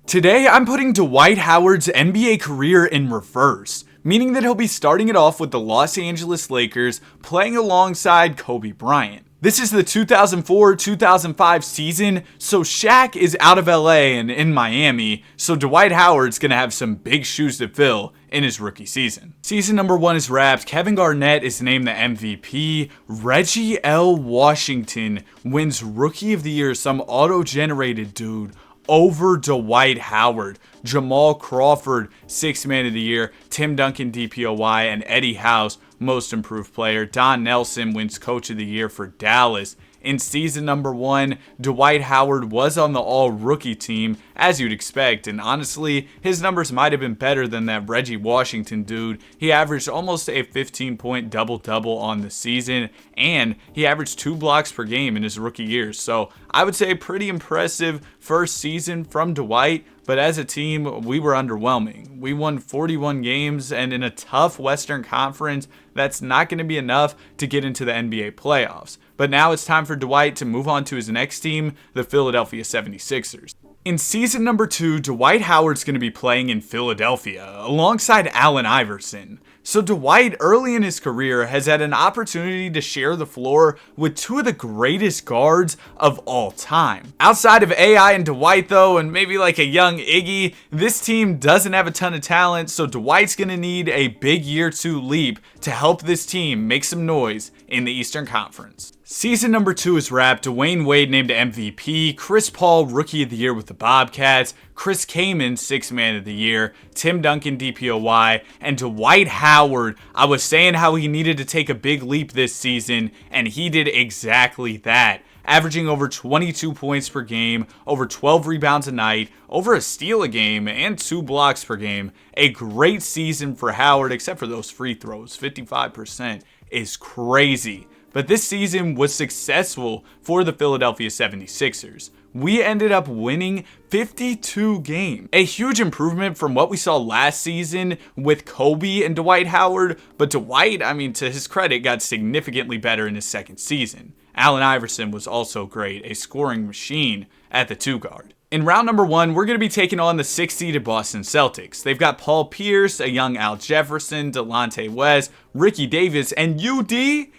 Today, I'm putting Dwight Howard's NBA career in reverse, meaning that he'll be starting it off with the Los Angeles Lakers, playing alongside Kobe Bryant. This is the 2004-2005 season, so Shaq is out of LA and in Miami, so Dwight Howard's gonna have some big shoes to fill in his rookie season. Season number 1 is wrapped. Kevin Garnett is named the MVP. Reggie L. Washington wins Rookie of the Year, some auto-generated dude, over Dwight Howard. Jamal Crawford, 6th Man of the Year. Tim Duncan, DPOY, and Eddie House, Most Improved Player. Don Nelson wins Coach of the Year for Dallas. In season number 1, Dwight Howard was on the all-rookie team, as you'd expect, and honestly, his numbers might have been better than that Reggie Washington dude. He averaged almost a 15-point double-double on the season, and he averaged 2 blocks per game in his rookie year, so I would say pretty impressive first season from Dwight. But as a team, we were underwhelming. We won 41 games, and in a tough Western Conference, that's not going to be enough to get into the NBA playoffs. But now it's time for Dwight to move on to his next team, the Philadelphia 76ers. In season number 2, Dwight Howard's going to be playing in Philadelphia alongside Allen Iverson. So Dwight, early in his career, has had an opportunity to share the floor with 2 of the greatest guards of all time. Outside of AI and Dwight though, and maybe like a young Iggy, this team doesn't have a ton of talent, so Dwight's going to need a big year 2 leap to help this team make some noise in the Eastern Conference. Season number 2 is wrapped. Dwayne Wade named MVP. Chris Paul, Rookie of the Year with the Bobcats. Chris Kaman, 6th Man of the Year. Tim Duncan, DPOY. And Dwight Howard. I was saying how he needed to take a big leap this season, and he did exactly that. Averaging over 22 points per game, over 12 rebounds a night, over a steal a game, and 2 blocks per game. A great season for Howard, except for those free throws. 55% is crazy. But this season was successful for the Philadelphia 76ers. We ended up winning 52 games. A huge improvement from what we saw last season with Kobe and Dwight Howard. But Dwight, to his credit, got significantly better in his second season. Allen Iverson was also great, a scoring machine at the 2 guard. In round number 1, we're going to be taking on the 6th-seeded Boston Celtics. They've got Paul Pierce, a young Al Jefferson, Delonte West, Ricky Davis, and UD?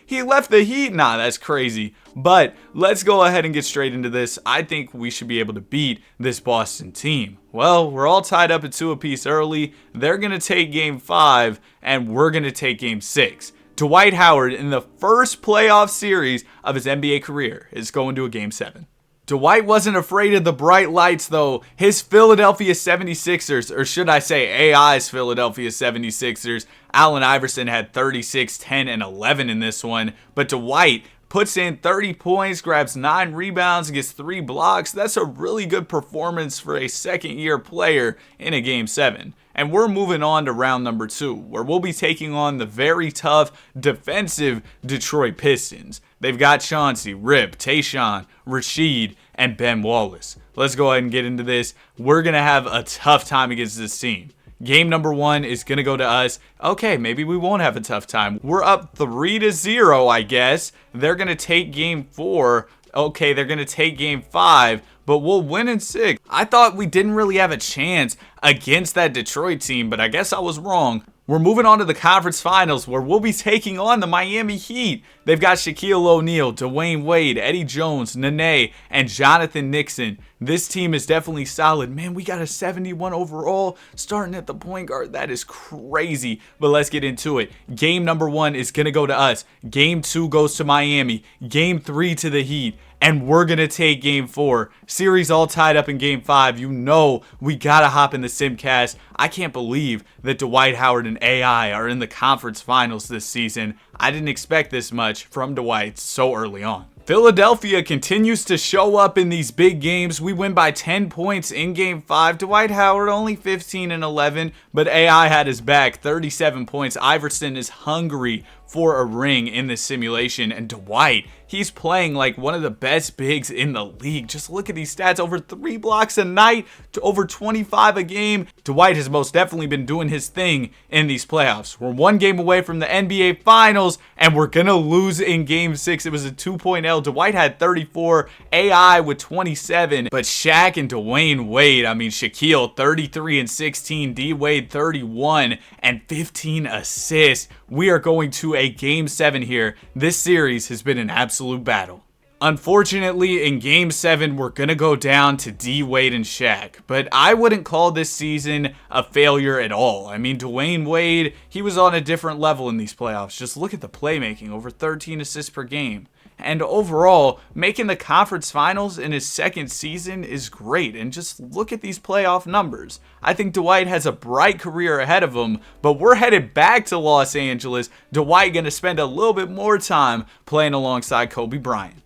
He left the Heat? Nah, that's crazy. But let's go ahead and get straight into this. I think we should be able to beat this Boston team. Well, we're all tied up at 2 apiece early. They're going to take Game 5, and we're going to take Game 6. Dwight Howard, in the first playoff series of his NBA career, is going to a Game 7. Dwight wasn't afraid of the bright lights though. His Philadelphia 76ers, or should I say AI's Philadelphia 76ers, Allen Iverson had 36, 10, and 11 in this one. But Dwight puts in 30 points, grabs 9 rebounds, and gets 3 blocks. That's a really good performance for a second-year player in a Game 7. And we're moving on to round number 2, where we'll be taking on the very tough defensive Detroit Pistons. They've got Chauncey, Rip, Tayshaun, Rasheed, and Ben Wallace. Let's go ahead and get into this. We're going to have a tough time against this team. Game number 1 is going to go to us. Okay, maybe we won't have a tough time. We're up 3-0, I guess. They're going to take Game 4. Okay, they're going to take Game 5, but we'll win in 6. I thought we didn't really have a chance against that Detroit team, but I guess I was wrong. We're moving on to the conference finals where we'll be taking on the Miami Heat. They've got Shaquille O'Neal, Dwayne Wade, Eddie Jones, Nene, and Jonathan Nixon. This team is definitely solid. Man, we got a 71 overall starting at the point guard. That is crazy. But let's get into it. Game number 1 is going to go to us. Game 2 goes to Miami. Game 3 to the Heat. And we're going to take Game 4. Series all tied up in Game 5. You know we got to hop in the Simcast. I can't believe that Dwight Howard and AI are in the conference finals this season. I didn't expect this much from Dwight so early on. Philadelphia continues to show up in these big games. We win by 10 points in Game 5. Dwight Howard only 15 and 11, but AI had his back, 37 points. Iverson is hungry for a ring in this simulation. And Dwight, he's playing like one of the best bigs in the league. Just look at these stats, over 3 blocks a night to over 25 a game. Dwight has most definitely been doing his thing in these playoffs. We're 1 game away from the NBA Finals, and we're gonna lose in Game 6. It was a 2-point L. Dwight had 34, AI with 27, but Shaq and Dwayne Wade, I mean Shaquille 33 and 16, D Wade 31 and 15 assists. We are going to a Game 7 here. This series has been an absolute battle. Unfortunately, in Game 7, we're going to go down to D Wade and Shaq, but I wouldn't call this season a failure at all. I mean, Dwayne Wade, he was on a different level in these playoffs. Just look at the playmaking, over 13 assists per game. And overall, making the conference finals in his second season is great. And just look at these playoff numbers. I think Dwight has a bright career ahead of him, but we're headed back to Los Angeles. Dwight going to spend a little bit more time playing alongside Kobe Bryant.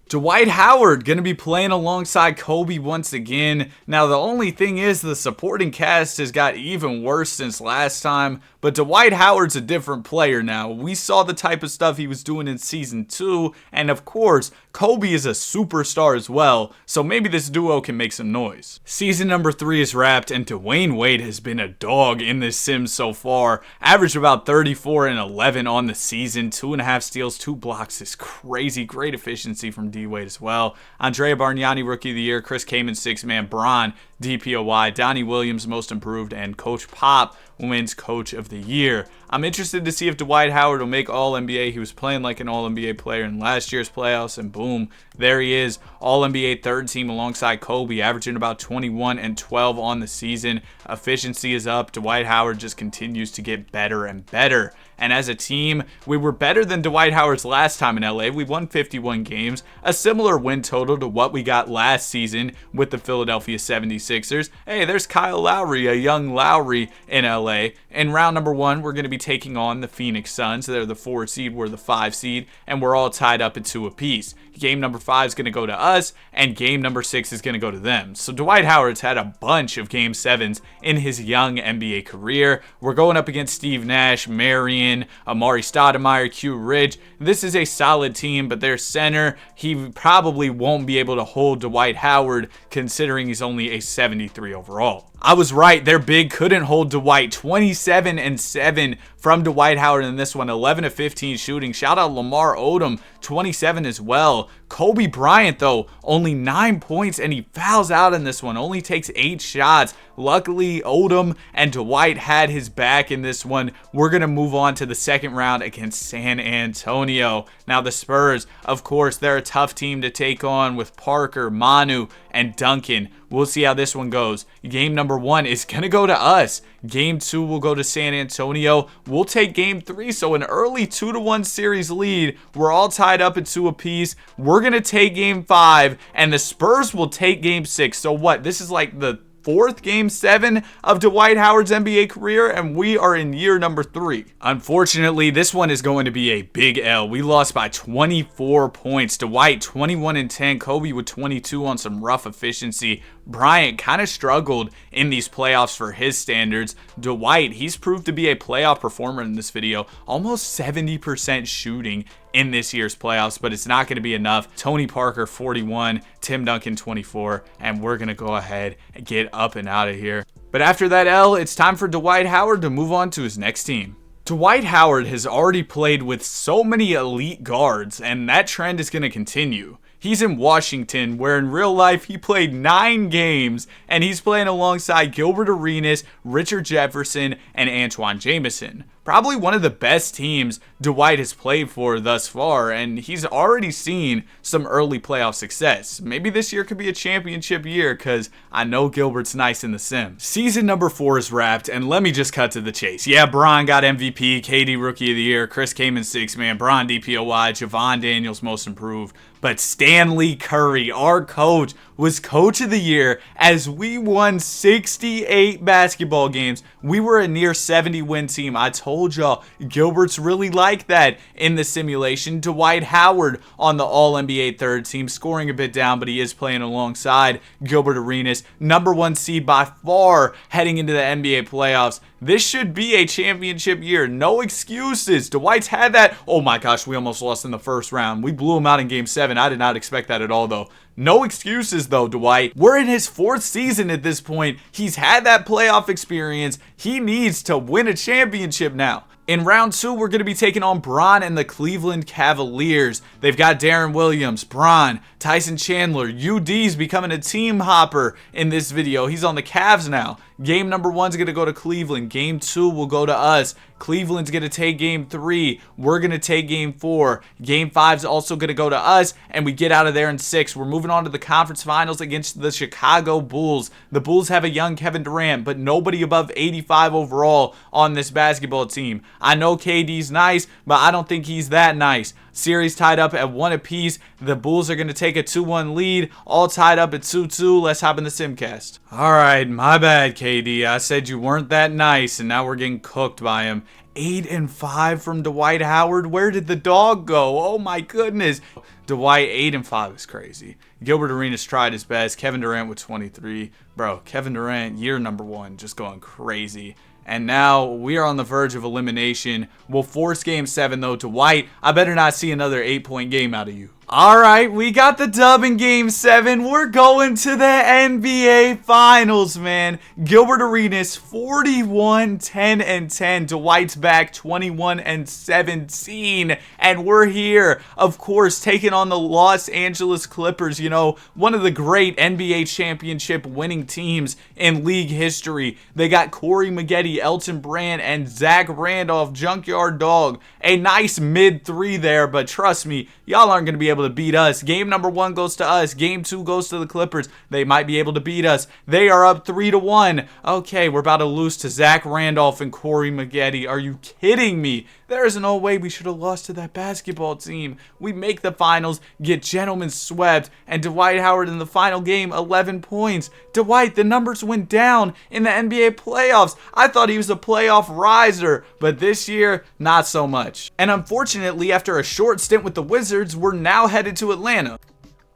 Dwight Howard going to be playing alongside Kobe once again. Now, the only thing is the supporting cast has got even worse since last time, but Dwight Howard's a different player now. We saw the type of stuff he was doing in Season 2, and of course, Kobe is a superstar as well, so maybe this duo can make some noise. Season number 3 is wrapped, and Dwayne Wade has been a dog in this sim so far. Averaged about 34 and 11 on the season, 2.5 steals, 2 blocks is crazy. Great efficiency from D Wade as well. Andrea Bargnani, Rookie of the Year. Chris Kaman, 6-man. Bron, DPOY. Donnie Williams, Most Improved. And Coach Pop wins Coach of the Year. I'm interested to see if Dwight Howard will make All-NBA. He was playing like an All-NBA player in last year's playoffs, and boom, there he is, All-NBA third team alongside Kobe, averaging about 21 and 12 on the season. Efficiency is up. Dwight Howard just continues to get better and better. And as a team, we were better than Dwight Howard's last time in LA. We won 51 games, a similar win total to what we got last season with the Philadelphia 76ers. Hey, there's Kyle Lowry, a young Lowry in LA. In round number 1, we're going to be taking on the Phoenix Suns. They're the 4 seed, we're the 5 seed, and we're all tied up at 2 apiece. Game number 5 is going to go to us, and game number 6 is going to go to them. So Dwight Howard's had a bunch of Game 7s in his young NBA career. We're going up against Steve Nash, Marion, Amari Stoudemire, Q Ridge. This is a solid team, but their center, he probably won't be able to hold Dwight Howard, considering he's only a 73 overall. I was right, their big couldn't hold Dwight. 27 and 7 from Dwight Howard in this one, 11 of 15 shooting. Shout out Lamar Odom, 27 as well. Kobe Bryant, though, only 9 points, and he fouls out in this one, only takes 8 shots. Luckily, Odom and Dwight had his back in this one. We're going to move on to the second round against San Antonio. Now, the Spurs, of course, they're a tough team to take on with Parker, Manu, and Duncan. We'll see how this one goes. Game number 1 is going to go to us. Game 2 will go to San Antonio. We'll take game 3, so an early 2-1 series lead. We're all tied up at 2 apiece. We're going to take game 5, and the Spurs will take game 6. So what? This is like the 4th Game 7 of Dwight Howard's NBA career, and we are in year number 3. Unfortunately, this one is going to be a big L. We lost by 24 points. Dwight 21 and 10, Kobe with 22 on some rough efficiency. Bryant kind of struggled in these playoffs for his standards. Dwight, he's proved to be a playoff performer in this video. Almost 70% shooting in this year's playoffs, but it's not going to be enough. Tony Parker, 41, Tim Duncan, 24, and we're going to go ahead and get up and out of here. But after that L, it's time for Dwight Howard to move on to his next team. Dwight Howard has already played with so many elite guards, and that trend is going to continue. He's in Washington, where in real life he played 9 games, and he's playing alongside Gilbert Arenas, Richard Jefferson, and Antoine Jamison. Probably one of the best teams Dwight has played for thus far, and he's already seen some early playoff success. Maybe this year could be a championship year, because I know Gilbert's nice in the sim. Season number 4 is wrapped, and let me just cut to the chase. Yeah, Bron got MVP, KD Rookie of the Year, Chris Kaman 6-man, Bron DPOY, Javon Daniels Most Improved. But Stanley Curry, our coach, was Coach of the Year as we won 68 basketball games. We were a near 70-win team. I told y'all, Gilbert's really like that in the simulation. Dwight Howard on the All-NBA third team, scoring a bit down, but he is playing alongside Gilbert Arenas. Number 1 seed by far heading into the NBA playoffs. This should be a championship year. No excuses. Dwight's had that. Oh my gosh, we almost lost in the first round. We blew him out in game 7. I did not expect that at all, though. No excuses, though, Dwight. We're in his 4th season at this point. He's had that playoff experience. He needs to win a championship now. In round 2, we're going to be taking on Bron and the Cleveland Cavaliers. They've got Darren Williams, Bron, Tyson Chandler. UD's becoming a team hopper in this video. He's on the Cavs now. Game number 1's going to go to Cleveland. Game 2 will go to us. Cleveland's going to take game 3. We're going to take game 4. Game 5's also going to go to us, and we get out of there in 6. We're moving on to the conference finals against the Chicago Bulls. The Bulls have a young Kevin Durant, but nobody above 85 overall on this basketball team. I know KD's nice, but I don't think he's that nice. Series tied up at 1 apiece. The Bulls are going to take a 2-1 lead, all tied up at 2-2. Let's hop in the Simcast. All right, my bad, KD. I said you weren't that nice, and now we're getting cooked by him. 8-5 from Dwight Howard. Where did the dog go? Oh my goodness. Dwight 8-5 is crazy. Gilbert Arenas tried his best. Kevin Durant with 23. Bro, Kevin Durant, year number 1, just going crazy. And now we are on the verge of elimination. We'll force game 7 though. Dwight, I better not see another 8-point game out of you. All right, we got the dub in game 7. We're going to the NBA Finals, man. Gilbert Arenas 41-10-10. Dwight's back 21-17, and we're here, of course, taking on the Los Angeles Clippers. You know, one of the great NBA championship winning teams in league history. They got Corey Maggette, Elton Brand, and Zach Randolph, Junkyard Dog. A nice mid-3 there, but trust me, y'all aren't going to be able to beat us. Game number 1 goes to us. Game 2 goes to the Clippers. They might be able to beat us. They are up 3-1. Okay, we're about to lose to Zach Randolph and Corey Maggette. Are you kidding me? There is no way we should have lost to that basketball team. We make the finals, get gentlemen swept, and Dwight Howard in the final game, 11 points. Dwight, the numbers went down in the NBA playoffs. I thought he was a playoff riser, but this year, not so much. And unfortunately, after a short stint with the Wizards, we're now headed to Atlanta.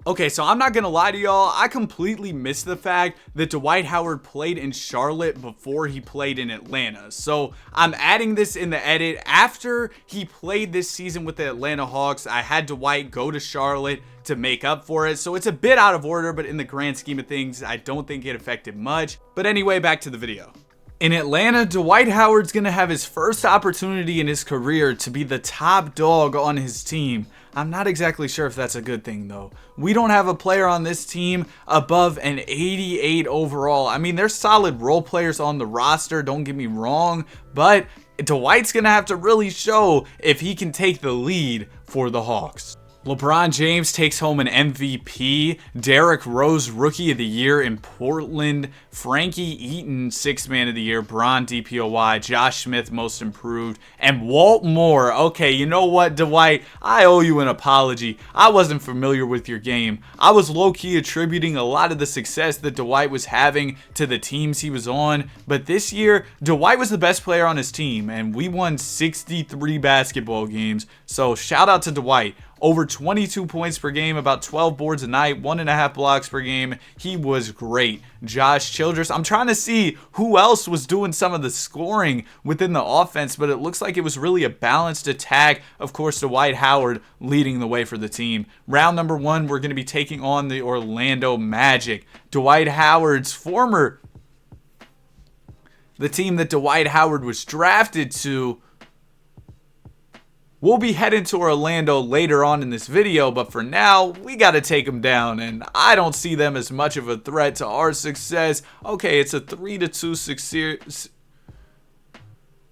Okay, so I'm not going to lie to y'all, I completely missed the fact that Dwight Howard played in Charlotte before he played in Atlanta. So I'm adding this in the edit. After he played this season with the Atlanta Hawks, I had Dwight go to Charlotte to make up for it. So it's a bit out of order, but in the grand scheme of things, I don't think it affected much. But anyway, back to the video. In Atlanta, Dwight Howard's going to have his first opportunity in his career to be the top dog on his team. I'm not exactly sure if that's a good thing, though. We don't have a player on this team above an 88 overall. I mean, there's solid role players on the roster, don't get me wrong, but Dwight's going to have to really show if he can take the lead for the Hawks. LeBron James takes home an MVP. Derrick Rose, Rookie of the Year in Portland. Frankie Eaton, Sixth Man of the Year. Bron DPOY. Josh Smith, Most Improved. And Walt Moore. Okay, you know what, Dwight? I owe you an apology. I wasn't familiar with your game. I was low-key attributing a lot of the success that Dwight was having to the teams he was on. But this year, Dwight was the best player on his team, and we won 63 basketball games. So shout out to Dwight. Over 22 points per game, about 12 boards a night, 1.5 blocks per game. He was great. Josh Childress. I'm trying to see who else was doing some of the scoring within the offense, but it looks like it was really a balanced attack. Of course, Dwight Howard leading the way for the team. Round number 1, we're going to be taking on the Orlando Magic. Dwight Howard's the team that Dwight Howard was drafted to. We'll be heading to Orlando later on in this video, but for now, we got to take them down, and I don't see them as much of a threat to our success. Okay, it's a 3-2 success.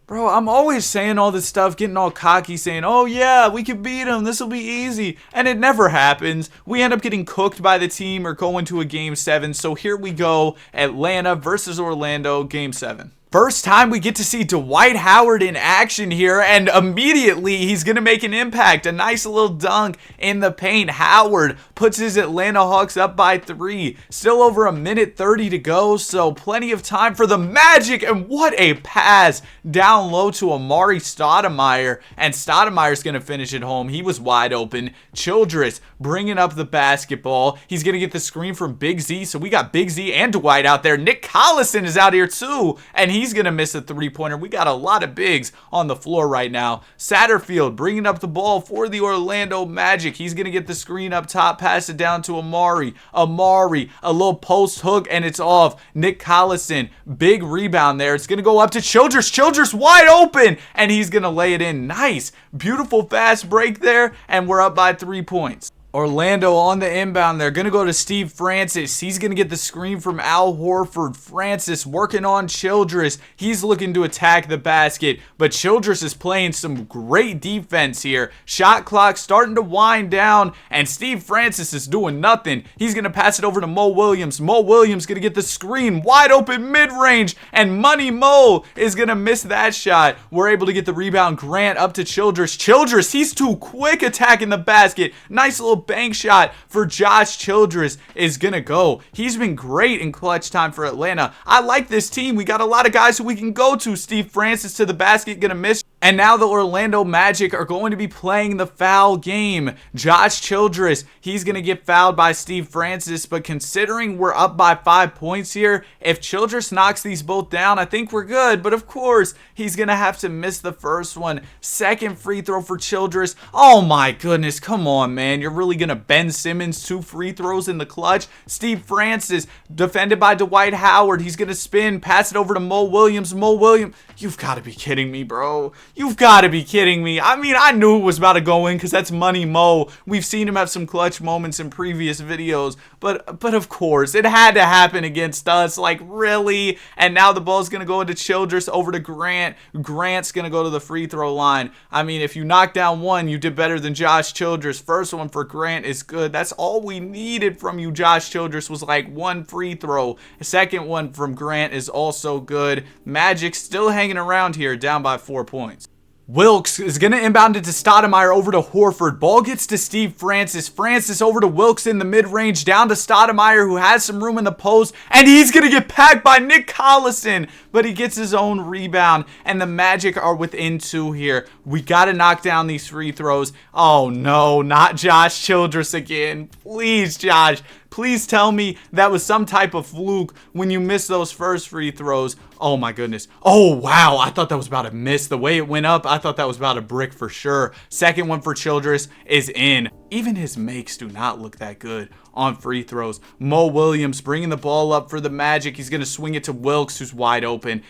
Bro, I'm always saying all this stuff, getting all cocky, saying, oh yeah, we can beat them, this will be easy, and it never happens. We end up getting cooked by the team or going to a Game 7, so here we go, Atlanta versus Orlando, Game 7. First time we get to see Dwight Howard in action here, and immediately he's going to make an impact. A nice little dunk in the paint. Howard puts his Atlanta Hawks up by 3. Still over a minute 30 to go, so plenty of time for the Magic, and what a pass down low to Amari Stoudemire, and Stoudemire's going to finish it home. He was wide open. Childress bringing up the basketball. He's going to get the screen from Big Z, so we got Big Z and Dwight out there. Nick Collison is out here too, and he's going to miss a three-pointer. We got a lot of bigs on the floor right now. Satterfield bringing up the ball for the Orlando Magic. He's going to get the screen up top, pass it down to Amari. Amari, a little post hook, and it's off. Nick Collison, big rebound there. It's going to go up to Childress. Childress wide open, and he's going to lay it in. Nice. Beautiful fast break there, and we're up by 3 points. Orlando on the inbound. They're going to go to Steve Francis. He's going to get the screen from Al Horford. Francis working on Childress. He's looking to attack the basket, but Childress is playing some great defense here. Shot clock starting to wind down, and Steve Francis is doing nothing. He's going to pass it over to Mo Williams. Mo Williams going to get the screen. Wide open mid-range, and Money Mo is going to miss that shot. We're able to get the rebound. Grant up to Childress. Childress, he's too quick attacking the basket. Nice little bank shot for Josh Childress is gonna go. He's been great in clutch time for Atlanta. I like this team. We got a lot of guys who we can go to. Steve Francis to the basket, gonna miss. And now the Orlando Magic are going to be playing the foul game. Josh Childress, he's going to get fouled by Steve Francis, but considering we're up by 5 points here, if Childress knocks these both down, I think we're good. But of course, he's going to have to miss the first one. Second free throw for Childress. Oh my goodness, come on, man. You're really going to Ben Simmons 2 free throws in the clutch? Steve Francis, defended by Dwight Howard. He's going to spin, pass it over to Mo Williams. Mo Williams, you've got to be kidding me, bro. You've got to be kidding me. I mean, I knew it was about to go in because that's Money Mo. We've seen him have some clutch moments in previous videos, but of course, it had to happen against us. Like, really? And now the ball's going to go into Childress over to Grant. Grant's going to go to the free throw line. I mean, if you knock down one, you did better than Josh Childress. First one for Grant is good. That's all we needed from you, Josh Childress, was like one free throw. The second one from Grant is also good. Magic still hanging around here, down by 4 points. Wilkes is going to inbound it to Stoudemire over to Horford. Ball gets to Steve Francis. Francis over to Wilkes in the mid-range. Down to Stoudemire, who has some room in the post. And he's going to get packed by Nick Collison. But he gets his own rebound. And the Magic are within 2 here. We got to knock down these free throws. Oh, no. Not Josh Childress again. Please, Josh. Please tell me that was some type of fluke when you missed those first free throws. Oh my goodness. Oh wow, I thought that was about to miss. The way it went up, I thought that was about a brick for sure. Second one for Childress is in. Even his makes do not look that good on free throws. Mo Williams bringing the ball up for the Magic. He's going to swing it to Wilkes, who's wide open.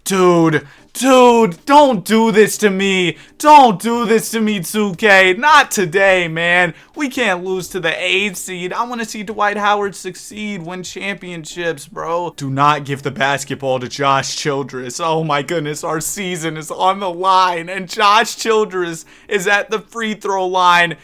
Dude, don't do this to me. Don't do this to me, 2K. Not today, man. We can't lose to the 8th seed. I want to see Dwight Howard succeed, win championships, bro. Do not give the basketball to Josh Childress. Oh my goodness, our season is on the line, and Josh Childress is at the free throw line.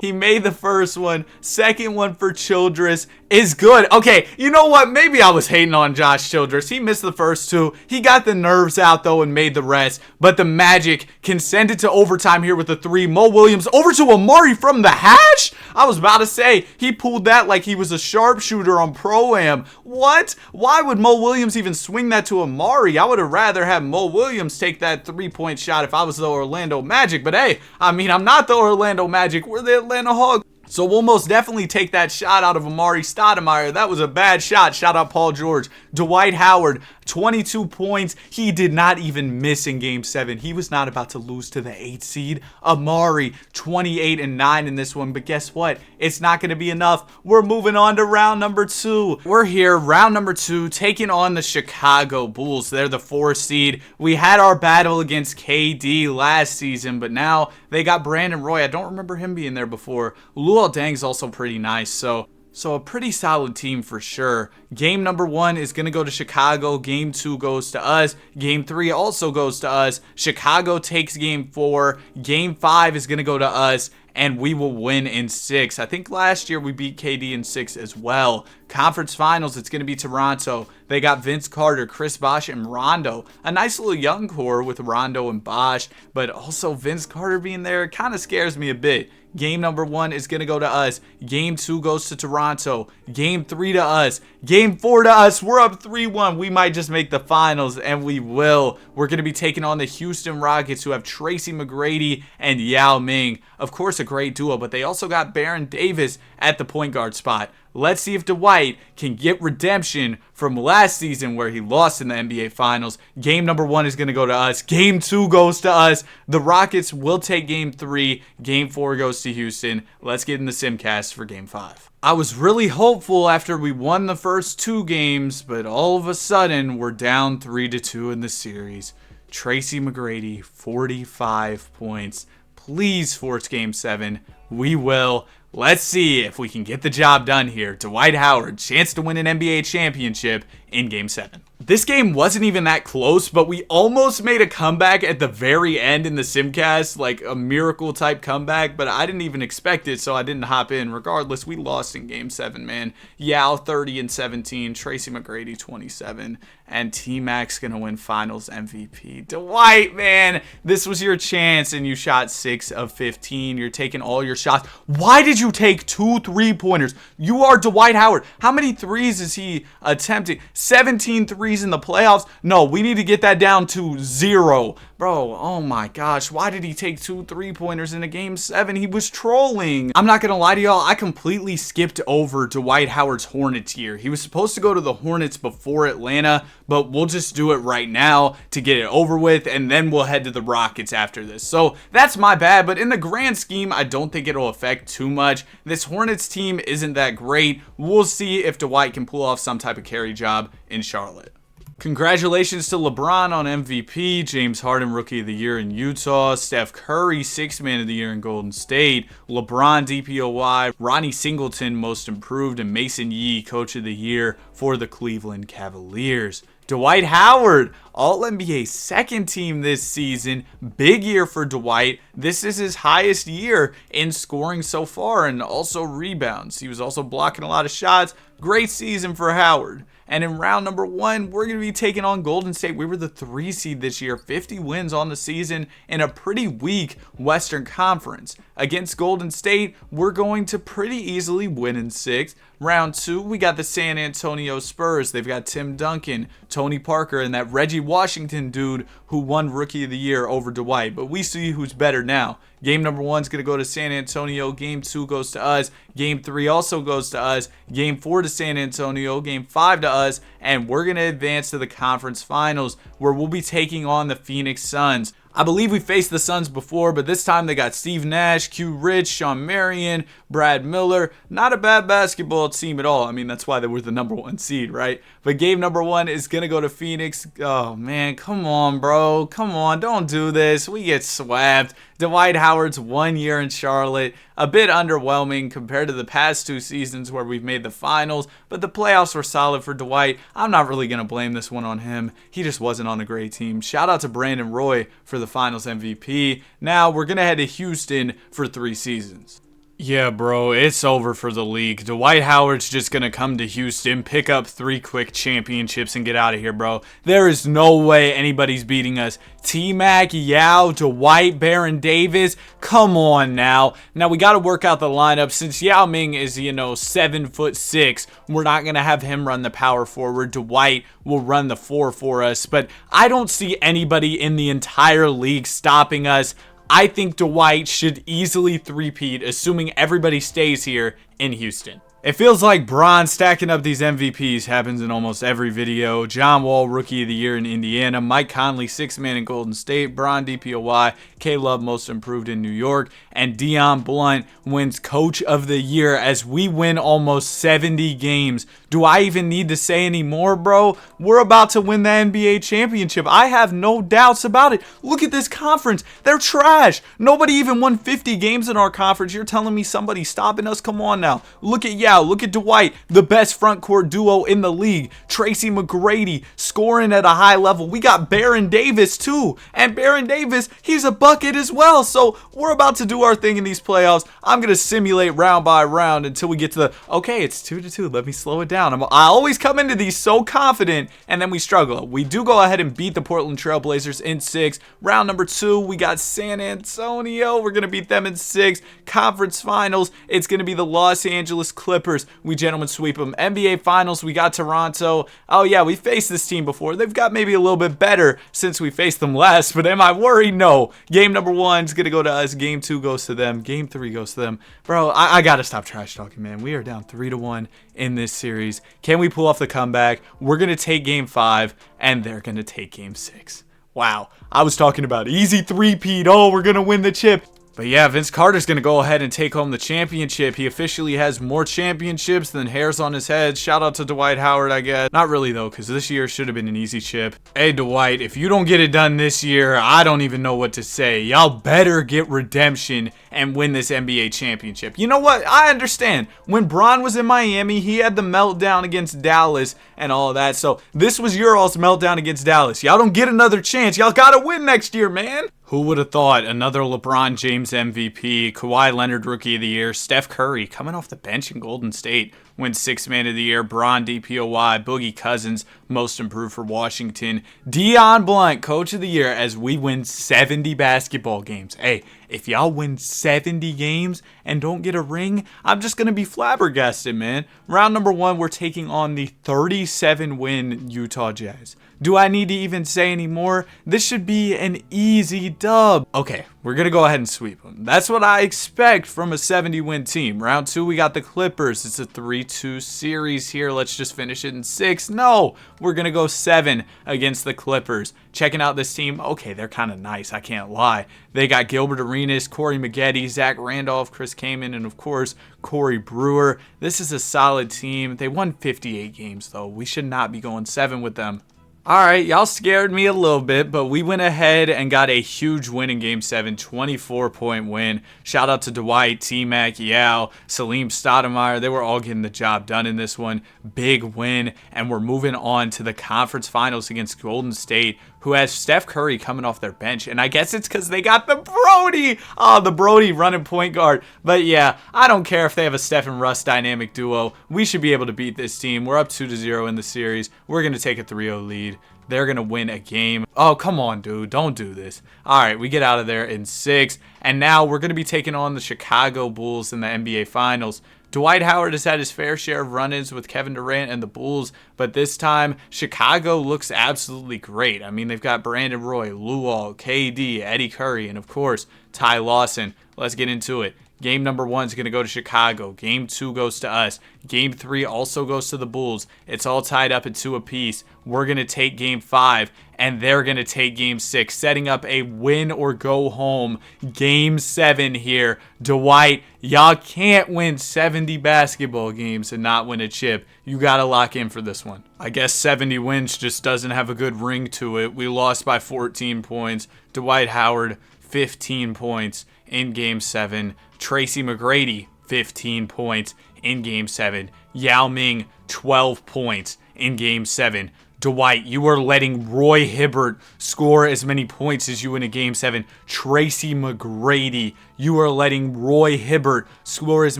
He made the first one. Second one for Childress is good. Okay, you know what? Maybe I was hating on Josh Childress. He missed the first 2. He got the nerves out, though, and made the rest. But the Magic can send it to overtime here with a 3. Mo Williams over to Amari from the hash? I was about to say, he pulled that like he was a sharpshooter on Pro-Am. What? Why would Mo Williams even swing that to Amari? I would have rather had Mo Williams take that 3-point shot if I was the Orlando Magic. But hey, I mean, I'm not the Orlando Magic. We're the Atlanta Hawks. So we'll most definitely take that shot out of Amari Stoudemire. That was a bad shot. Shout out Paul George. Dwight Howard, 22 points. He did not even miss in Game 7. He was not about to lose to the 8th seed. Amari, 28 and 9 in this one. But guess what? It's not going to be enough. We're moving on to round number 2. We're here, round number 2, taking on the Chicago Bulls. They're the 4th seed. We had our battle against KD last season, but now they got Brandon Roy. I don't remember him being there before. Luol Deng's also pretty nice, so a pretty solid team for sure. Game number 1 is going to go to Chicago. Game 2 goes to us. Game 3 also goes to us. Chicago takes game 4. Game 5 is going to go to us. and we will win in 6. I think last year we beat KD in 6 as well. Conference finals, it's going to be Toronto. They got Vince Carter, Chris Bosh, and Rondo. A nice little young core with Rondo and Bosh, but also Vince Carter being there kind of scares me a bit. Game number 1 is going to go to us. Game 2 goes to Toronto. Game 3 to us. Game 4 to us. We're up 3-1. We might just make the finals, and we will. We're going to be taking on the Houston Rockets, who have Tracy McGrady and Yao Ming. Of course, a great duo, but they also got Baron Davis at the point guard spot. Let's see if Dwight can get redemption from last season where he lost in the NBA Finals. Game number 1 is going to go to us. Game 2 goes to us. The Rockets will take Game 3. Game 4 goes to Houston. Let's get in the Simcast for Game 5. I was really hopeful after we won the first 2 games, but all of a sudden we're down 3-2 in the series. Tracy McGrady, 45 points. Please force Game 7. We will. Let's see if we can get the job done here. Dwight Howard, chance to win an NBA championship in Game 7. This game wasn't even that close, but we almost made a comeback at the very end in the Simcast, like a miracle type comeback, but I didn't even expect it, so I didn't hop in. Regardless, we lost in Game 7, man. Yao 30 and 17, Tracy McGrady 27, and T-Mac's gonna win Finals MVP. Dwight, man, this was your chance, and you shot 6 of 15. You're taking all your shots. Why did you take 2 3-pointers? You are Dwight Howard. How many threes is he attempting? 17 threes in the playoffs? No, we need to get that down to 0. Bro, oh my gosh, why did he take 2 3-pointers in a Game 7? He was trolling. I'm not gonna lie to y'all, I completely skipped over Dwight Howard's Hornets year. He was supposed to go to the Hornets before Atlanta, but we'll just do it right now to get it over with, and then we'll head to the Rockets after this. So that's my bad, but in the grand scheme, I don't think it'll affect too much. This Hornets team isn't that great. We'll see if Dwight can pull off some type of carry job in Charlotte. Congratulations to LeBron on MVP, James Harden Rookie of the Year in Utah, Steph Curry 6th Man of the Year in Golden State, LeBron DPOY, Ronnie Singleton Most Improved, and Mason Yee Coach of the Year for the Cleveland Cavaliers. Dwight Howard, All-NBA second team this season. Big year for Dwight. This is his highest year in scoring so far and also rebounds. He was also blocking a lot of shots. Great season for Howard. And in round number 1, we're going to be taking on Golden State. We were the 3 seed this year, 50 wins on the season in a pretty weak Western Conference. Against Golden State, we're going to pretty easily win in 6. Round 2, we got the San Antonio Spurs. They've got Tim Duncan, Tony Parker, and that Reggie Washington dude who won Rookie of the Year over Dwight. But we see who's better now. Game number 1 is going to go to San Antonio. Game 2 goes to us. Game 3 also goes to us. Game 4 to San Antonio. Game 5 to us. And we're going to advance to the conference finals where we'll be taking on the Phoenix Suns. I believe we faced the Suns before, but this time they got Steve Nash, Q Rich, Sean Marion, Brad Miller. Not a bad basketball team at all. I mean, that's why they were the number 1 seed, right? But game number 1 is going to go to Phoenix. Oh, man, come on, bro. Come on, don't do this. We get swept. Dwight Howard's 1 year in Charlotte. A bit underwhelming compared to the past 2 seasons where we've made the finals, but the playoffs were solid for Dwight. I'm not really going to blame this one on him. He just wasn't on a great team. Shout out to Brandon Roy for the finals MVP. Now we're going to head to Houston for 3 seasons. Yeah, bro, it's over for the league. Dwight Howard's just going to come to Houston, pick up 3 quick championships, and get out of here, bro. There is no way anybody's beating us. T-Mac, Yao, Dwight, Baron Davis. Come on now. Now, we got to work out the lineup. Since Yao Ming is, 7'6", we're not going to have him run the power forward. Dwight will run the 4 for us. But I don't see anybody in the entire league stopping us. I think Dwight should easily three-peat, assuming everybody stays here in Houston. It feels like Bron stacking up these MVPs happens in almost every video. John Wall, Rookie of the Year in Indiana. Mike Conley, 6th Man in Golden State. Bron DPOY. K-Love, Most Improved in New York. And Dion Blunt wins Coach of the Year as we win almost 70 games. Do I even need to say any more, bro? We're about to win the NBA championship. I have no doubts about it. Look at this conference. They're trash. Nobody even won 50 games in our conference. You're telling me somebody's stopping us? Come on now. Look at Yao. Look at Dwight, the best front court duo in the league. Tracy McGrady scoring at a high level. We got Baron Davis too. And Baron Davis, he's a bucket as well. So we're about to do our thing in these playoffs. I'm going to simulate round by round until we get to the, okay, it's 2-2. Let me slow it down. I always come into these so confident, and then we struggle. We do go ahead and beat the Portland Trailblazers in 6. Round number 2, we got San Antonio. We're going to beat them in 6. Conference Finals, it's going to be the Los Angeles Clippers. We gentlemen sweep them. NBA Finals, we got Toronto. Oh yeah, we faced this team before. They've got maybe a little bit better since we faced them last, but am I worried? No. Game number 1 is going to go to us. Game 2 goes to them. Game 3 goes to them. Bro, I got to stop trash talking, man. We are down 3-1 in this series. Can we pull off the comeback? We're going to take game 5, and they're going to take game 6. Wow. I was talking about easy 3-peat. Oh, we're going to win the chip. But yeah, Vince Carter's going to go ahead and take home the championship. He officially has more championships than hairs on his head. Shout out to Dwight Howard, I guess. Not really, though, because this year should have been an easy chip. Hey, Dwight, if you don't get it done this year, I don't even know what to say. Y'all better get redemption and win this NBA championship. You know what? I understand. When Bron was in Miami, he had the meltdown against Dallas and all of that. So this was your all's meltdown against Dallas. Y'all don't get another chance. Y'all got to win next year, man. Who would have thought another LeBron James MVP, Kawhi Leonard Rookie of the Year, Steph Curry coming off the bench in Golden State wins 6th Man of the Year, Bron DPOY, Boogie Cousins Most Improved for Washington, Deion Blunt Coach of the Year as we win 70 basketball games. Hey, if y'all win 70 games and don't get a ring, I'm just going to be flabbergasted, man. Round number 1, we're taking on the 37-win Utah Jazz. Do I need to even say any more? This should be an easy dub. Okay, we're going to go ahead and sweep them. That's what I expect from a 70-win team. Round 2, we got the Clippers. It's a 3-2 series here. Let's just finish it in 6. No, we're going to go 7 against the Clippers. Checking out this team. Okay, they're kind of nice. I can't lie. They got Gilbert Arenas, Corey Maggette, Zach Randolph, Chris Kaman, and of course, Corey Brewer. This is a solid team. They won 58 games, though. We should not be going 7 with them. Alright, y'all scared me a little bit, but we went ahead and got a huge win in Game 7, 24-point win. Shout out to Dwight, T-Mac, Yao, Salim Stoudemire. They were all getting the job done in this one. Big win, and we're moving on to the conference finals against Golden State, who has Steph Curry coming off their bench. And I guess it's because they got the Brody. Oh, the Brody running point guard. But yeah, I don't care if they have a Steph and Russ dynamic duo. We should be able to beat this team. We're up 2-0 in the series. We're going to take a 3-0 lead. They're going to win a game. Oh, come on, dude. Don't do this. All right, we get out of there in 6. And now we're going to be taking on the Chicago Bulls in the NBA Finals. Dwight Howard has had his fair share of run-ins with Kevin Durant and the Bulls, but this time, Chicago looks absolutely great. I mean, they've got Brandon Roy, Luol, KD, Eddie Curry, and of course, Ty Lawson. Let's get into it. Game number 1 is going to go to Chicago. Game 2 goes to us. Game 3 also goes to the Bulls. It's all tied up at 2 apiece. We're going to take Game 5, and they're going to take Game 6, setting up a win or go home Game 7 here. Dwight, y'all can't win 70 basketball games and not win a chip. You got to lock in for this one. I guess 70 wins just doesn't have a good ring to it. We lost by 14 points. Dwight Howard, 15 points in Game 7. Tracy McGrady, 15 points in Game 7. Yao Ming, 12 points in Game 7. Dwight, you are letting Roy Hibbert score as many points as you in a Game 7. Tracy McGrady, you are letting Roy Hibbert score as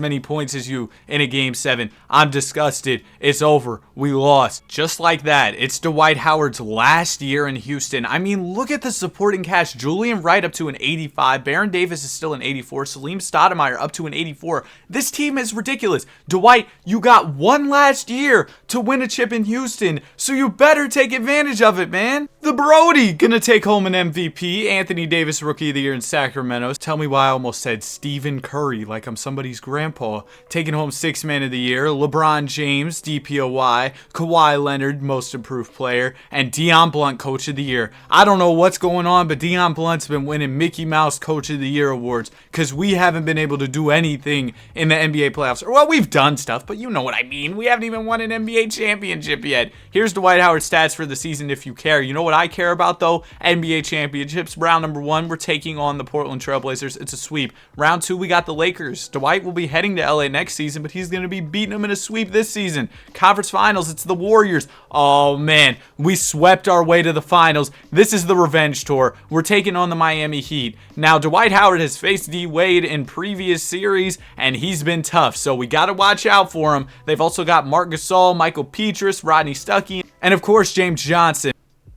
many points as you in a Game 7. I'm disgusted. It's over. We lost. Just like that. It's Dwight Howard's last year in Houston. I mean, look at the supporting cast. Julian Wright up to an 85. Baron Davis is still an 84. Salim Stoudemire up to an 84. This team is ridiculous. Dwight, you got one last year to win a chip in Houston, so you better take advantage of it, man. The Brody gonna take home an MVP. Anthony Davis Rookie of the Year in Sacramento. Tell me why I almost said Stephen Curry like I'm somebody's grandpa. Taking home 6th Man of the Year. LeBron James, DPOY. Kawhi Leonard, Most Improved Player. And Deion Blunt, Coach of the Year. I don't know what's going on, but Deion Blunt's been winning Mickey Mouse Coach of the Year awards because we haven't been able to do anything in the NBA playoffs. Well, we've done stuff, but you know what I mean. We haven't even won an NBA championship yet. Here's Dwight Howard's stats for the season if you care. You know what what I care about, though. NBA championships. Round number 1, we're taking on the Portland Trailblazers. It's a sweep. Round 2, we got the Lakers. Dwight will be heading to LA next season, but he's going to be beating them in a sweep this season. Conference finals, it's the Warriors. Oh, man. We swept our way to the finals. This is the revenge tour. We're taking on the Miami Heat. Now, Dwight Howard has faced D. Wade in previous series, and he's been tough, so we got to watch out for him. They've also got Marc Gasol, Michael Petrus, Rodney Stuckey, and of course, James Johnson.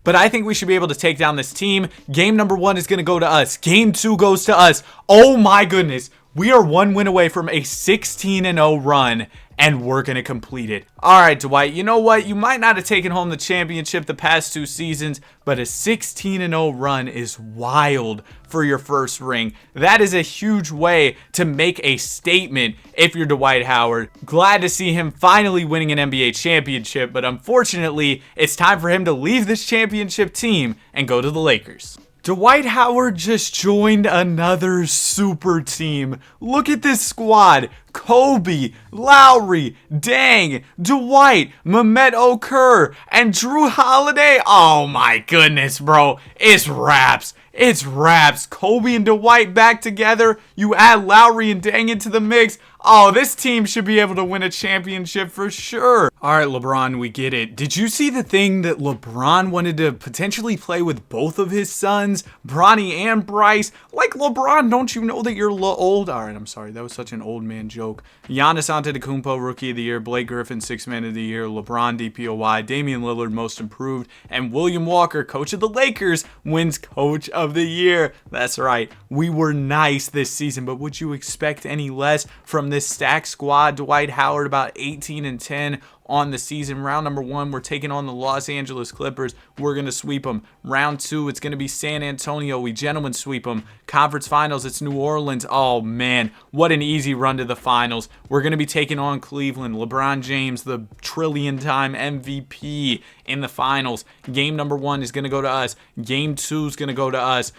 But I think we should be able to take down this team. Game number 1 is going to go to us. Game 2 goes to us. Oh my goodness. We are 1 win away from a 16-0 run, and we're going to complete it. All right, Dwight, you know what? You might not have taken home the championship the past 2 seasons, but a 16-0 run is wild for your first ring. That is a huge way to make a statement if you're Dwight Howard. Glad to see him finally winning an NBA championship, but unfortunately, it's time for him to leave this championship team and go to the Lakers. Dwight Howard just joined another super team. Look at this squad. Kobe, Lowry, Dang, Dwight, Mehmet Okur, and Drew Holiday. Oh my goodness, bro. It's raps. It's raps. Kobe and Dwight back together. You add Lowry and Dang into the mix. Oh, this team should be able to win a championship for sure. All right, LeBron, we get it. Did you see the thing that LeBron wanted to potentially play with both of his sons, Bronny and Bryce? Like, LeBron, don't you know that you're old? All right, I'm sorry. That was such an old man joke. Giannis Antetokounmpo, Rookie of the Year. Blake Griffin, Sixth Man of the Year. LeBron, DPOY. Damian Lillard, Most Improved. And William Walker, Coach of the Lakers, wins Coach of the Year. That's right. We were nice this season, but would you expect any less from this stacked squad? Dwight Howard about 18-10 on the season. Round number 1, we're taking on the Los Angeles Clippers. We're going to sweep them. Round 2, it's going to be San Antonio. We gentlemen sweep them. Conference finals, it's New Orleans. Oh man, what an easy run to the finals. We're going to be taking on Cleveland. LeBron James, the trillion-time MVP in the finals. Game number 1 is going to go to us. Game 2 is going to go to us.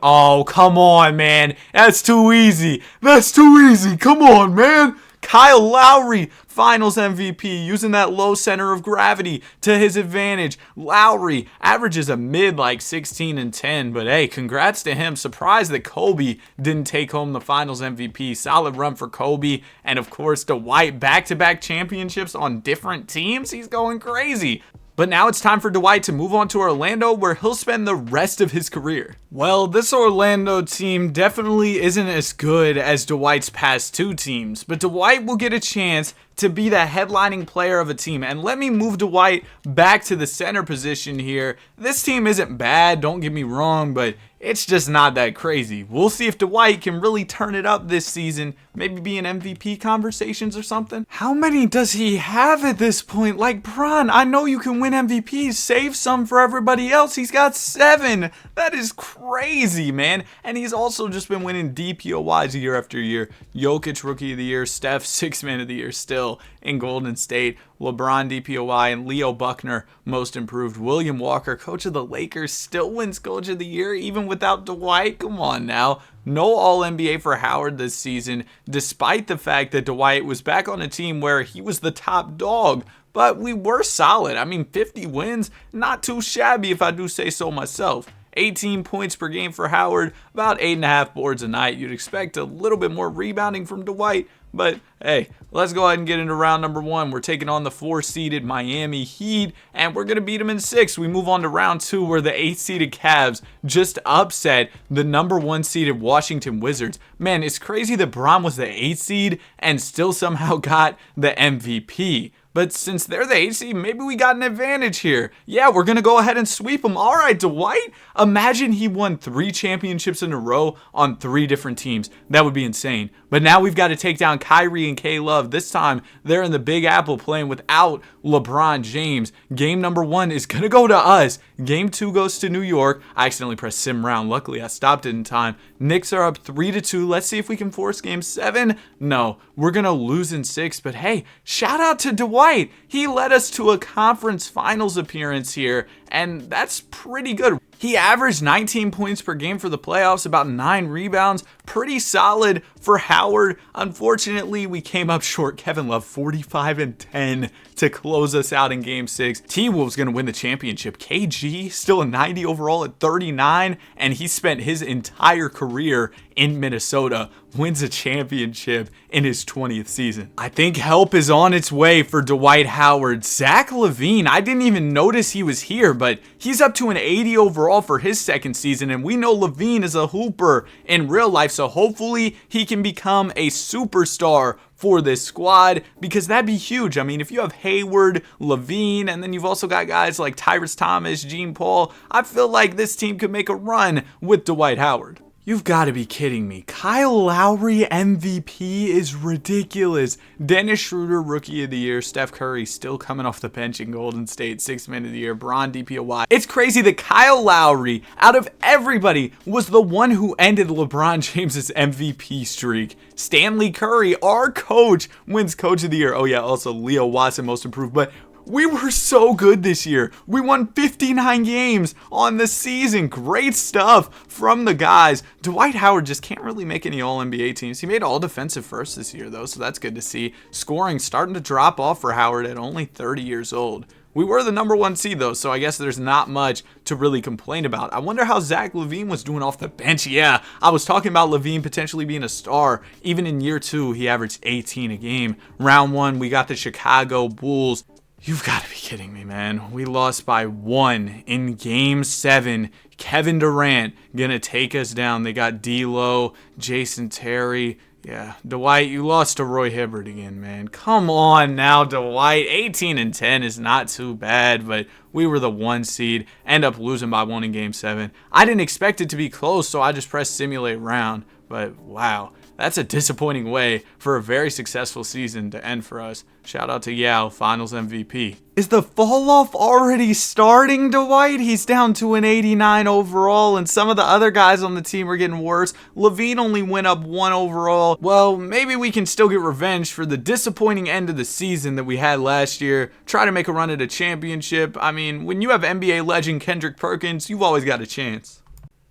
Oh, come on, man. That's too easy. That's too easy. Come on, man. Kyle Lowry, finals MVP, using that low center of gravity to his advantage. Lowry averages a mid like 16-10, but hey, congrats to him. Surprised that Kobe didn't take home the finals MVP. Solid run for Kobe. And of course, Dwight, back-to-back championships on different teams. He's going crazy. But now it's time for Dwight to move on to Orlando, where he'll spend the rest of his career. Well, this Orlando team definitely isn't as good as Dwight's past 2 teams, but Dwight will get a chance to be the headlining player of a team. And let me move Dwight back to the center position here. This team isn't bad, don't get me wrong, but it's just not that crazy. We'll see if Dwight can really turn it up this season, maybe be in MVP conversations or something. How many does he have at this point? Like, Bron, I know you can win MVPs. Save some for everybody else. He's got 7. That is crazy, man. And he's also just been winning DPOYs year after year. Jokic, Rookie of the Year. Steph, Sixth Man of the Year still in Golden State. LeBron, DPOY, and Leo Buckner, Most Improved. William Walker, Coach of the Lakers, still wins Coach of the Year even without Dwight. Come on now. No All-NBA for Howard this season, despite the fact that Dwight was back on a team where he was the top dog. But we were solid. I mean, 50 wins, not too shabby if I do say so myself. 18 points per game for Howard, about 8.5 boards a night. You'd expect a little bit more rebounding from Dwight, but hey, let's go ahead and get into round number 1. We're taking on the 4-seeded Miami Heat, and we're going to beat them in 6. We move on to round 2, where the 8-seeded Cavs just upset the number 1-seeded Washington Wizards. Man, it's crazy that Bron was the 8th seed and still somehow got the MVP. But since they're the 8th seed, maybe we got an advantage here. Yeah, we're going to go ahead and sweep them. All right, Dwight, imagine he won 3 championships in a row on 3 different teams. That would be insane. But now we've got to take down Kyrie and K-Love. This time, they're in the Big Apple playing without LeBron James. Game number 1 is going to go to us. Game 2 goes to New York. I accidentally pressed sim round. Luckily, I stopped it in time. Knicks are up 3-2. Let's see if we can force game 7. No, we're going to lose in 6. But hey, shout out to Dwight. He led us to a conference finals appearance here. and that's pretty good. He averaged 19 points per game for the playoffs, about 9 rebounds. Pretty solid for Howard. Unfortunately, we came up short. Kevin Love, 45-10 to close us out in Game 6. T-Wolves going to win the championship. KG, still a 90 overall at 39, and he spent his entire career in Minnesota, wins a championship in his 20th season. I think help is on its way for Dwight Howard. Zach LaVine, I didn't even notice he was here, but he's up to an 80 overall for his second season, and we know LaVine is a hooper in real life, so hopefully he can become a superstar for this squad, because that'd be huge. I mean, if you have Hayward, LaVine, and then you've also got guys like Tyrese Thomas, Gene Paul, I feel like this team could make a run with Dwight Howard. You've got to be kidding me. Kyle Lowry MVP is ridiculous. Dennis Schroeder Rookie of the Year. Steph Curry still coming off the bench in Golden State. 6th Man of the Year. Bron DPOY. It's crazy that Kyle Lowry, out of everybody, was the one who ended LeBron James's MVP streak. Stanley Curry, our coach, wins Coach of the Year. Oh yeah, also Leo Watson Most Improved. But we were so good this year. We won 59 games on the season. Great stuff from the guys. Dwight Howard just can't really make any All-NBA teams. He made all defensive first this year, though, so that's good to see. Scoring starting to drop off for Howard at only 30 years old. We were the number 1 seed, though, so I guess there's not much to really complain about. I wonder how Zach LaVine was doing off the bench. Yeah, I was talking about LaVine potentially being a star. Even in year 2, he averaged 18 a game. Round 1, we got the Chicago Bulls. You've got to be kidding me, man. We lost by 1 in Game 7. Kevin Durant gonna take us down. They got D'Lo, Jason Terry. Yeah, Dwight, you lost to Roy Hibbert again, man. Come on now, Dwight. 18-10 is not too bad, but we were the 1 seed. End up losing by 1 in Game 7. I didn't expect it to be close, so I just pressed simulate round. But wow, that's a disappointing way for a very successful season to end for us. Shout out to Yao, Finals MVP. Is the fall off already starting, Dwight? He's down to an 89 overall, and some of the other guys on the team are getting worse. LaVine only went up 1 overall. Well, maybe we can still get revenge for the disappointing end of the season that we had last year. Try to make a run at a championship. I mean, when you have NBA legend Kendrick Perkins, you've always got a chance.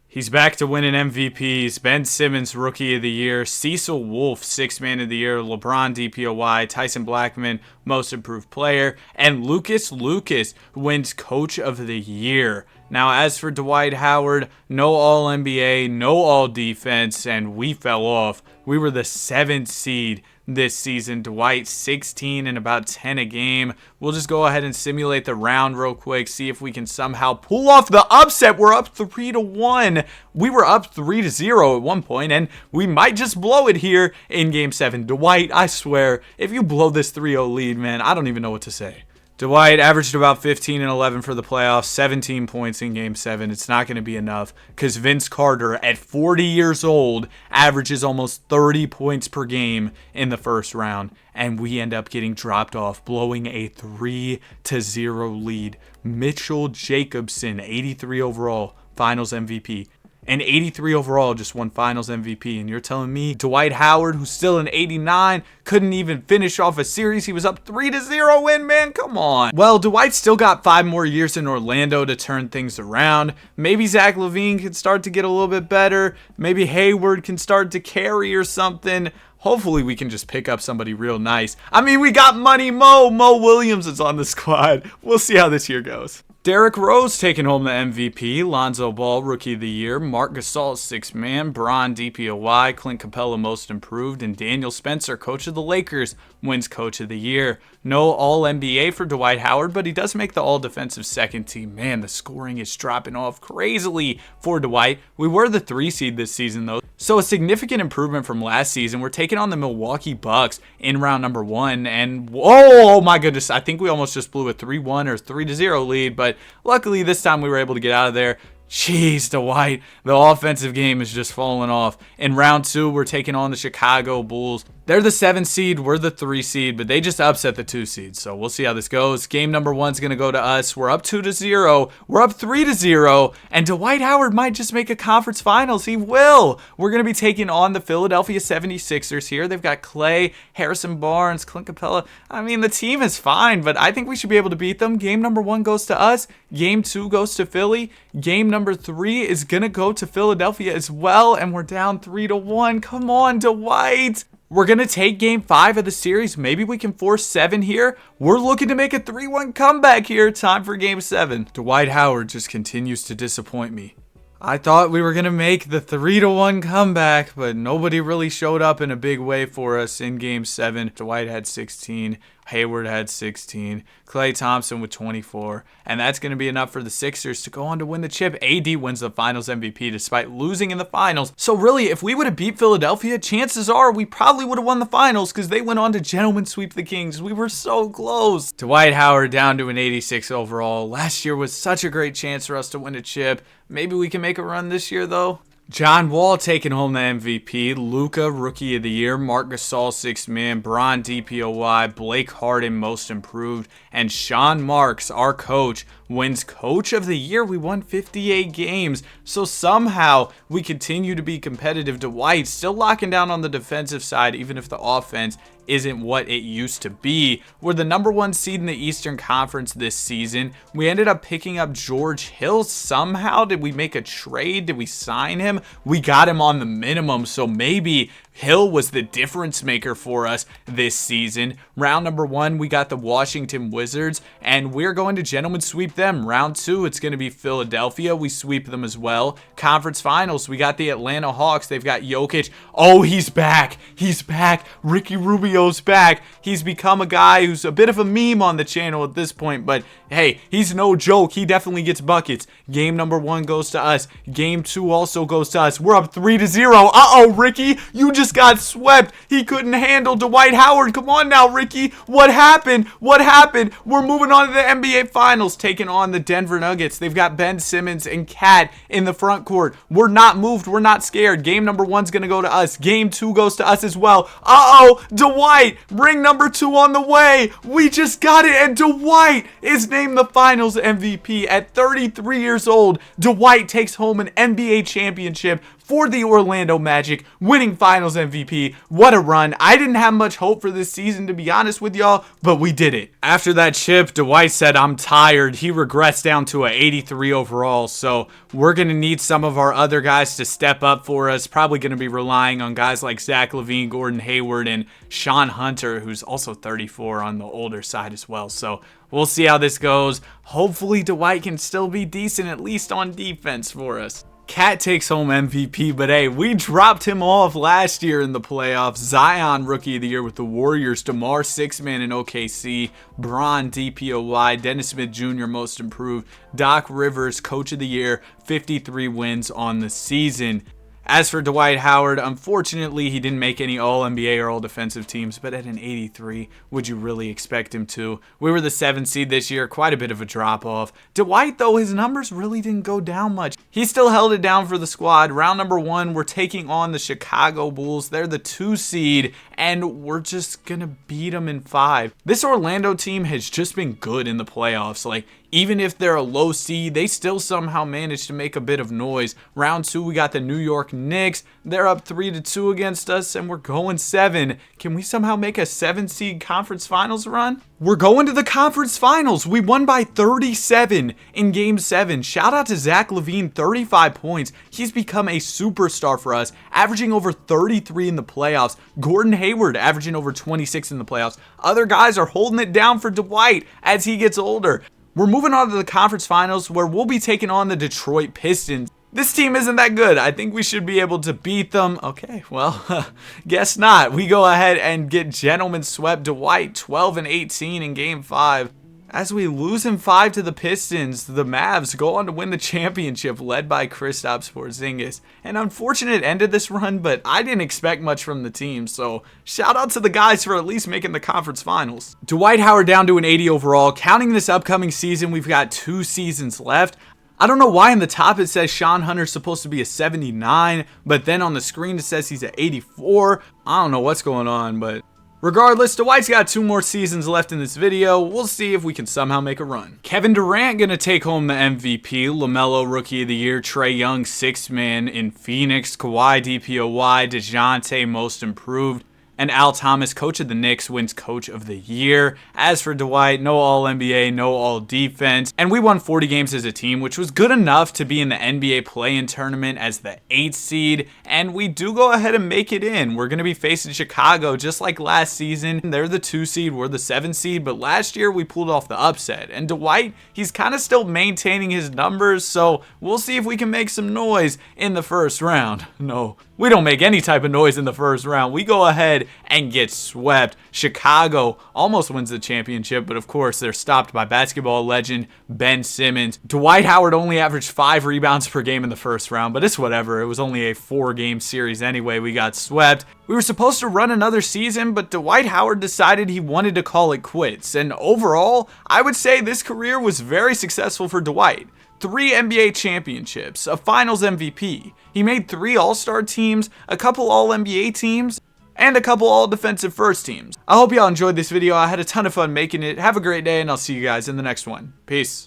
He's back to winning MVPs. Ben Simmons, Rookie of the Year. Cecil Wolf, 6th Man of the Year. LeBron DPOY. Tyson Blackman, Most Improved Player. And Lucas wins Coach of the Year. Now, as for Dwight Howard, no All-NBA, no All-Defense, and we fell off. We were the 7th seed this season. Dwight, 16 and about 10 a game. We'll just go ahead and simulate the round real quick, see if we can somehow pull off the upset. We're up 3-1. We were up 3-0 at one point, and we might just blow it here in Game 7. Dwight, I swear, if you blow this 3-0 lead, man, I don't even know what to say. Dwight averaged about 15 and 11 for the playoffs, 17 points in Game 7. It's not going to be enough because Vince Carter, at 40 years old, averages almost 30 points per game in the first round, and we end up getting dropped off, blowing a 3-0 lead. Mitchell Jacobson, 83 overall, Finals MVP. And 83 overall, just won Finals MVP. And you're telling me Dwight Howard, who's still an 89, couldn't even finish off a series? He was up 3-0 win, man. Come on. Well, Dwight still got 5 more years in Orlando to turn things around. Maybe Zach LaVine can start to get a little bit better. Maybe Hayward can start to carry or something. Hopefully we can just pick up somebody real nice. I mean, we got Money Mo. Mo Williams is on the squad. We'll see how this year goes. Derrick Rose taking home the MVP, Lonzo Ball Rookie of the Year, Marc Gasol 6th Man, Bron DPOY, Clint Capella Most Improved, and Daniel Spencer, Coach of the Lakers, wins Coach of the Year. No All-NBA for Dwight Howard, but he does make the All-Defensive second team. Man, the scoring is dropping off crazily for Dwight. We were the 3 seed this season, though, so a significant improvement from last season. We're taking on the Milwaukee Bucks in round number 1, and oh my goodness, I think we almost just blew a 3-1 or 3-0 lead, but luckily this time we were able to get out of there. Jeez, Dwight, the offensive game is just falling off. In round 2, we're taking on the Chicago Bulls. They're the 7 seed, we're the 3 seed, but they just upset the 2 seed. So we'll see how this goes. Game number 1's going to go to us. We're up 2-0. We're up 3-0. And Dwight Howard might just make a conference finals. He will. We're going to be taking on the Philadelphia 76ers here. They've got Clay, Harrison Barnes, Clint Capella. I mean, the team is fine, but I think we should be able to beat them. Game number 1 goes to us. Game 2 goes to Philly. Game number 3 is going to go to Philadelphia as well. And we're down 3-1. Come on, Dwight. We're going to take game 5 of the series. Maybe we can force 7 here. We're looking to make a 3-1 comeback here. Time for game 7. Dwight Howard just continues to disappoint me. I thought we were going to make the 3-1 comeback, but nobody really showed up in a big way for us in game 7. Dwight had 16. Hayward had 16. Klay Thompson with 24. And that's going to be enough for the Sixers to go on to win the chip. AD wins the finals MVP despite losing in the finals. So really, if we would have beat Philadelphia, chances are we probably would have won the finals because they went on to gentlemen sweep the Kings. We were so close. Dwight Howard down to an 86 overall. Last year was such a great chance for us to win a chip. Maybe we can make a run this year though. John Wall taking home the MVP, Luka Rookie of the Year, Marc Gasol Sixth Man, Bron DPOY, Blake Harden Most Improved, and Sean Marks, our coach, wins Coach of the Year. We won 58 games, so somehow we continue to be competitive. Dwight still locking down on the defensive side, even if the offense isn't what it used to be. We're the number 1 seed in the Eastern Conference this season. We ended up picking up George Hill somehow. Did we make a trade? Did we sign him? We got him on the minimum, so maybe Hill was the difference maker for us this season. Round number 1, we got the Washington Wizards, and we're going to gentlemen sweep them. Round 2, it's going to be Philadelphia. We sweep them as well. Conference finals, we got the Atlanta Hawks. They've got Jokic. Oh, he's back. He's back. Ricky Rubio's back. He's become a guy who's a bit of a meme on the channel at this point, but hey, he's no joke. He definitely gets buckets. Game number 1 goes to us. Game 2 also goes to us. We're up 3-0. Uh-oh, Ricky, you just got swept. He couldn't handle Dwight Howard. Come on now, Ricky. What happened? What happened? We're moving on to the NBA Finals, taking on the Denver Nuggets. They've got Ben Simmons and Cat in the front court. We're not moved. We're not scared. Game number 1's going to go to us. Game 2 goes to us as well. Uh-oh, Dwight, ring number 2 on the way. We just got it, and Dwight is named the Finals MVP at 33 years old. Dwight takes home an NBA championship for the Orlando Magic, winning Finals MVP. What a run. I didn't have much hope for this season, to be honest with y'all, but we did it. After that chip, Dwight said, I'm tired. He regrets down to an 83 overall, so we're going to need some of our other guys to step up for us. Probably going to be relying on guys like Zach LaVine, Gordon Hayward, and Sean Hunter, who's also 34 on the older side as well. So we'll see how this goes. Hopefully Dwight can still be decent, at least on defense for us. Cat takes home MVP, but hey, we dropped him off last year in the playoffs. Zion Rookie of the Year with the Warriors, DeMar Sixth Man in OKC, Bron DPOY, Dennis Smith Jr. Most Improved, Doc Rivers Coach of the Year, 53 wins on the season. As for Dwight Howard, unfortunately, he didn't make any All-NBA or All-Defensive teams, but at an 83, would you really expect him to? We were the 7th seed this year, quite a bit of a drop-off. Dwight, though, his numbers really didn't go down much. He still held it down for the squad. Round number 1, we're taking on the Chicago Bulls. They're the 2 seed, and we're just going to beat them in 5. This Orlando team has just been good in the playoffs. Like, even if they're a low seed, they still somehow manage to make a bit of noise. Round 2, we got the New York Knicks. They're up 3-2 against us, and we're going 7. Can we somehow make a 7 seed conference finals run? We're going to the conference finals. We won by 37 in game 7. Shout out to Zach LaVine, 35 points. He's become a superstar for us, averaging over 33 in the playoffs. Gordon Hayward averaging over 26 in the playoffs. Other guys are holding it down for Dwight as he gets older. We're moving on to the conference finals where we'll be taking on the Detroit Pistons. This team isn't that good. I think we should be able to beat them. Okay, well, guess not. We go ahead and get gentlemen swept. Dwight, 12-18 in game 5. As we lose in 5 to the Pistons, the Mavs go on to win the championship led by Kristaps Porzingis. An unfortunate end of this run, but I didn't expect much from the team, so shout out to the guys for at least making the conference finals. Dwight Howard down to an 80 overall. Counting this upcoming season, we've got 2 seasons left. I don't know why in the top it says Sean Hunter's supposed to be a 79, but then on the screen it says he's at 84. I don't know what's going on, but regardless, Dwight's got 2 more seasons left in this video. We'll see if we can somehow make a run. Kevin Durant gonna take home the MVP, LaMelo Rookie of the Year, Trae Young 6th Man in Phoenix, Kawhi DPOY, DeJounte Most Improved, and Al Thomas, Coach of the Knicks, wins Coach of the Year. As for Dwight, no All-NBA, no All-Defense, and we won 40 games as a team, which was good enough to be in the NBA play-in tournament as the 8th seed, and we do go ahead and make it in. We're going to be facing Chicago just like last season. They're the 2 seed, we're the 7th seed, but last year we pulled off the upset, and Dwight, he's kind of still maintaining his numbers, so we'll see if we can make some noise in the first round. No, we don't make any type of noise in the first round. We go ahead and get swept. Chicago almost wins the championship, but of course they're stopped by basketball legend Ben Simmons. Dwight Howard only averaged 5 rebounds per game in the first round, but it's whatever. It was only a 4-game series anyway. We got swept. We were supposed to run another season, but Dwight Howard decided he wanted to call it quits. And overall, I would say this career was very successful for Dwight. 3 NBA championships, a finals MVP. He made 3 All-Star teams, a couple All-NBA teams, and a couple All-Defensive First teams. I hope y'all enjoyed this video. I had a ton of fun making it. Have a great day, and I'll see you guys in the next one. Peace.